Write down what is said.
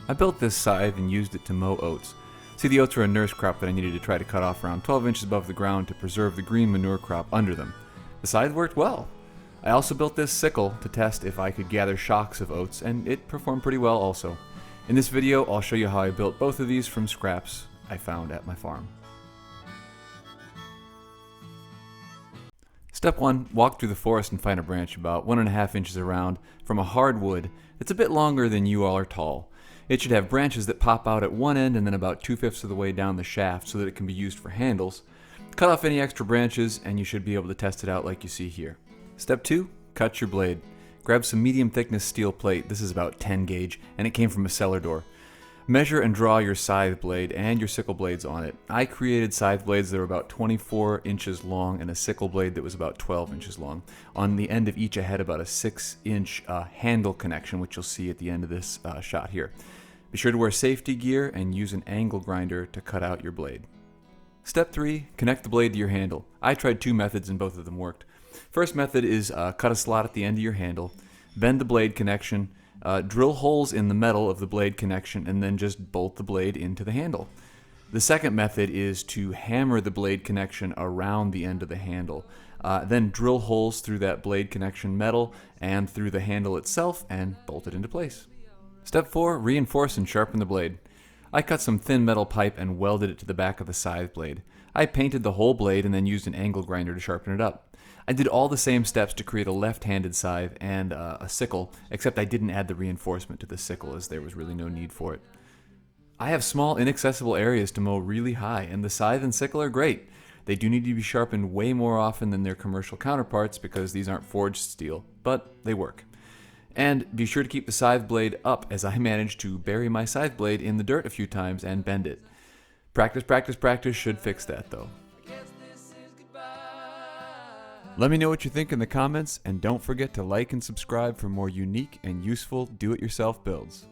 I built this scythe and used it to mow oats. See, the oats are a nurse crop that I needed to try to cut off around 12 inches above the ground to preserve the green manure crop under them. The scythe worked well. I also built this sickle to test if I could gather shocks of oats, and it performed pretty well also. In this video, I'll show you how I built both of these from scraps I found at my farm. Step 1, walk through the forest and find a branch about 1.5 inches around from a hardwood that's a bit longer than you all are tall. It should have branches that pop out at one end and then about 2/5 of the way down the shaft so that it can be used for handles. Cut off any extra branches and you should be able to test it out like you see here. Step 2, cut your blade. Grab some medium thickness steel plate, this is about 10 gauge, and it came from a cellar door. Measure and draw your scythe blade and your sickle blades on it. I created scythe blades that were about 24 inches long and a sickle blade that was about 12 inches long. On the end of each I had about a 6-inch handle connection, which you'll see at the end of this shot here. Be sure to wear safety gear and use an angle grinder to cut out your blade. Step 3, connect the blade to your handle. I tried 2 methods and both of them worked. First method is cut a slot at the end of your handle, bend the blade connection, drill holes in the metal of the blade connection, and then just bolt the blade into the handle. The second method is to hammer the blade connection around the end of the handle. Then drill holes through that blade connection metal and through the handle itself and bolt it into place. Step 4, reinforce and sharpen the blade. I cut some thin metal pipe and welded it to the back of the scythe blade. I painted the whole blade and then used an angle grinder to sharpen it up. I did all the same steps to create a left-handed scythe and a sickle, except I didn't add the reinforcement to the sickle as there was really no need for it. I have small, inaccessible areas to mow really high, and the scythe and sickle are great. They do need to be sharpened way more often than their commercial counterparts because these aren't forged steel, but they work. And be sure to keep the scythe blade up, as I managed to bury my scythe blade in the dirt a few times and bend it. Practice, practice, practice should fix that though. Let me know what you think in the comments, and don't forget to like and subscribe for more unique and useful do-it-yourself builds.